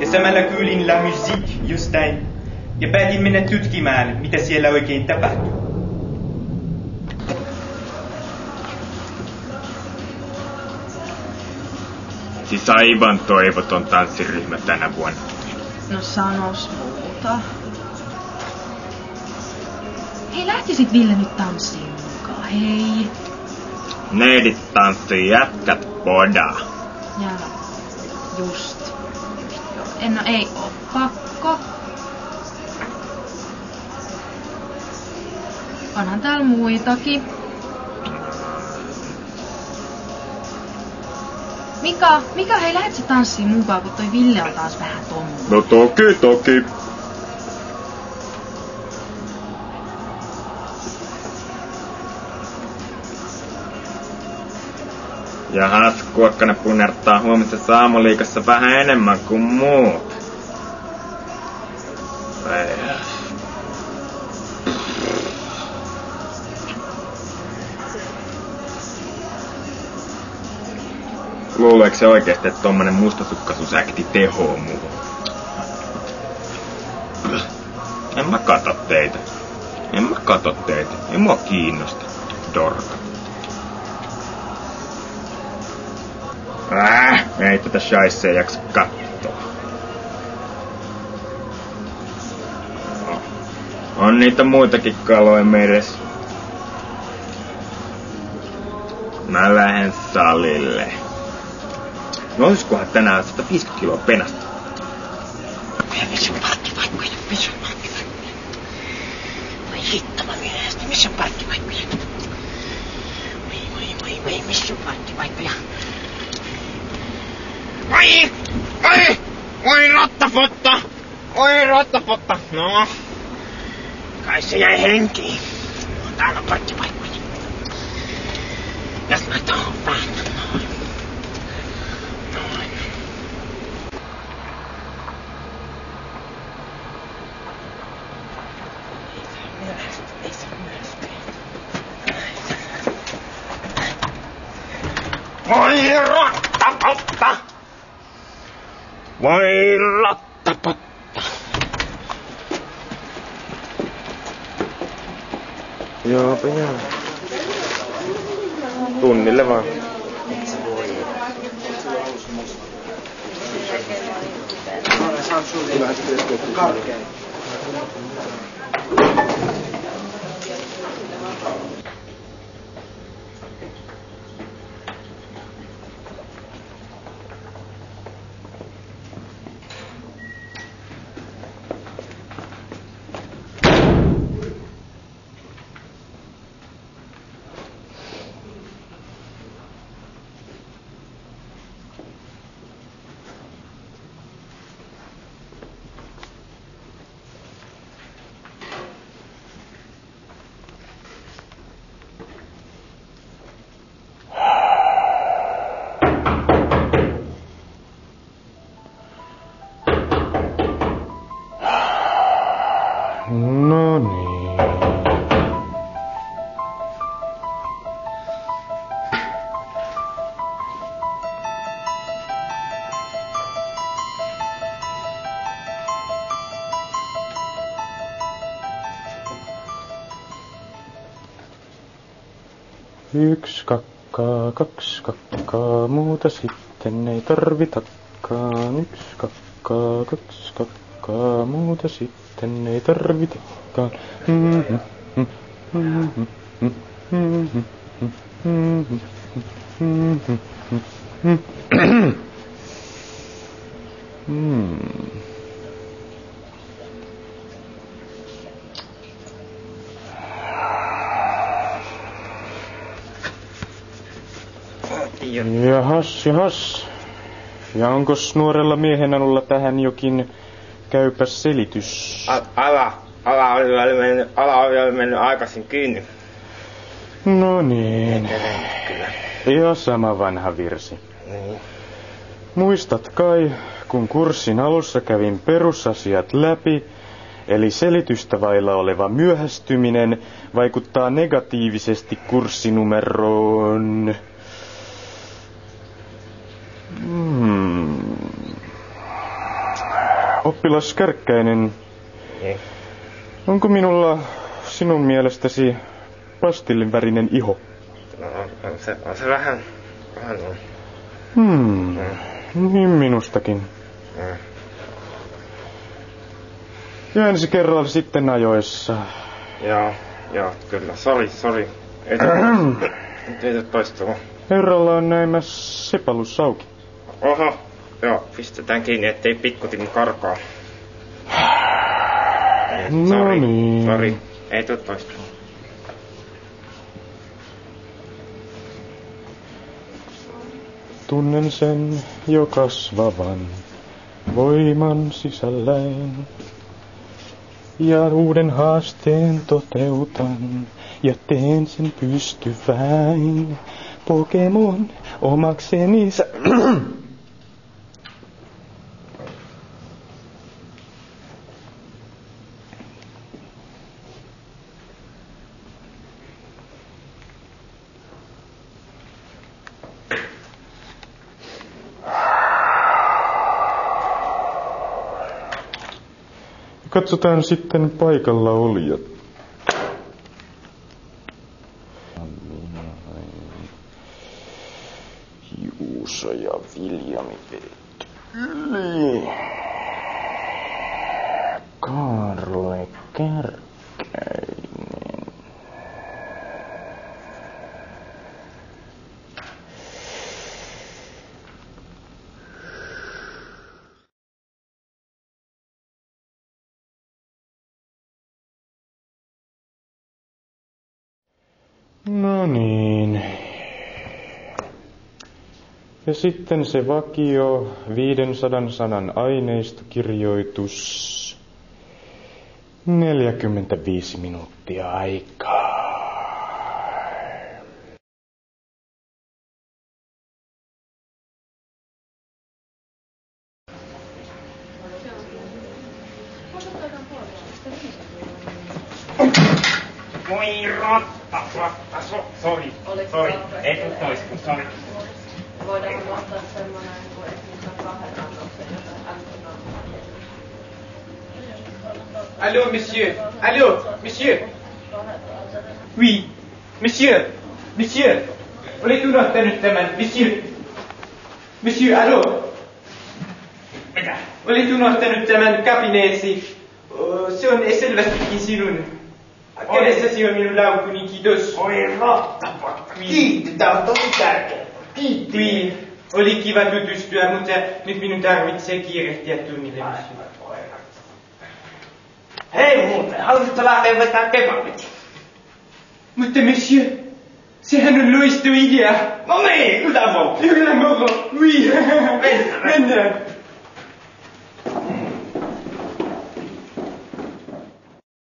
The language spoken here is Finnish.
ja samalla kuulin La Musique jostain ja päätin mennä tutkimaan, mitä siellä oikein tapahtuu. Siis aivan toivoton tanssiryhmä tänä vuonna. No sanos muuta. Hei, lähtisit Ville nyt tanssiin mukaan, hei. Neidit tanssii, jätkät podaa. Ja just. Joo. Ei oo pakko. Onhan täällä muitakin. Mika, hei, lähet sä tanssiin mukaan, kun toi Ville on taas vähän tommoinen. No toki. Jahas, Kuokkanen punertaa huomisessa aamuliikassa vähän enemmän kuin muut. Luuleeko se oikeesti, että tommonen mustasukkaisuusäkti tehoo muuhun? En mä kato teitä. Ei mua kiinnosta. Dorka. Ei tätä shaisseja jaksa kattoo. On niitä muitakin kaloja meressä. Mä lähden salille. Nousiskohan tänään 150 kiloa penasta? Missä on parkkipaikkoja? Voi hitto, mä mielestäni. Missä on parkkipaikkoja? Voi, missä on parkkipaikkoja? Oi rottafotta! No, kai se jäi henkiin. Täällä on parkkipaikkoja. Jos mä tohon päätän, noin. Ei se myöhästyä. Voi rottafotta! Voi rottafotta! Joo. Tunnille vaan. No niin. Yksi kakkaa, kaksi kakkaa, muuta sitten ei tarvitakaan. Yksi kakkaa, kaksi kakkaa, muuta sitten ei tarvitakaan. Jahas. Ja onkos nuorella miehen alulla tähän jokin käypä selitys? Ala oli mennyt aikaisin kiinni. No niin. Ihan sama vanha virsi. Niin. Muistat kai, kun kurssin alussa kävin perusasiat läpi, eli selitystä vailla oleva myöhästyminen vaikuttaa negatiivisesti kurssinumeroon. Oppilas Kärkkäinen, onko minulla sinun mielestäsi pastillin värinen iho? No, on se vähän on. Niin minustakin. Ja ensi kerralla sitten ajoissa. Joo, kyllä. Sori. Ei tee toistua. Herralla on näemmä sepalus auki. Oho, joo, pistetään kiinni, ettei pikkutin karkaa. Sori, ei tule toistua. Tunnen sen jo kasvavan voiman sisälläin. Ja uuden haasteen toteutan ja teen sen pystyväin. Pokemon omakseni Katsotaan sitten paikalla olijat. Juuso ja Viljami yli. Kaarle Kärkkäinen. No niin. Ja sitten se vakio 500 sanan aineistokirjoitus. 45 minuuttia aikaa. Voi rotta, sori. Ei tule toistua, sori. Voidaanko ottaa semmoinen, että niitä on 2 annoksen jotain älytöntä. Allô, monsieur. Oui, monsieur. Olet unohtanut tämän, monsieur, allô. Mitä? Olet unohtanut tämän kabineesi. Se on selvästikin sinun. Kädessäsi on minun laukuni, kiitos. Voi rottapakka. Kiitti, tää on tosi tärkeä. Kiitti. Oui, oli kiva tutustua, mutta nyt minun tarvitsee kiirehtiä tunnille, monsieur. Hei muuten, haluaisitko lähteä vetää pepparmint? Mutta monsieur, sehän on loisto idea. No niin, ylämolta. Oui. Mennään.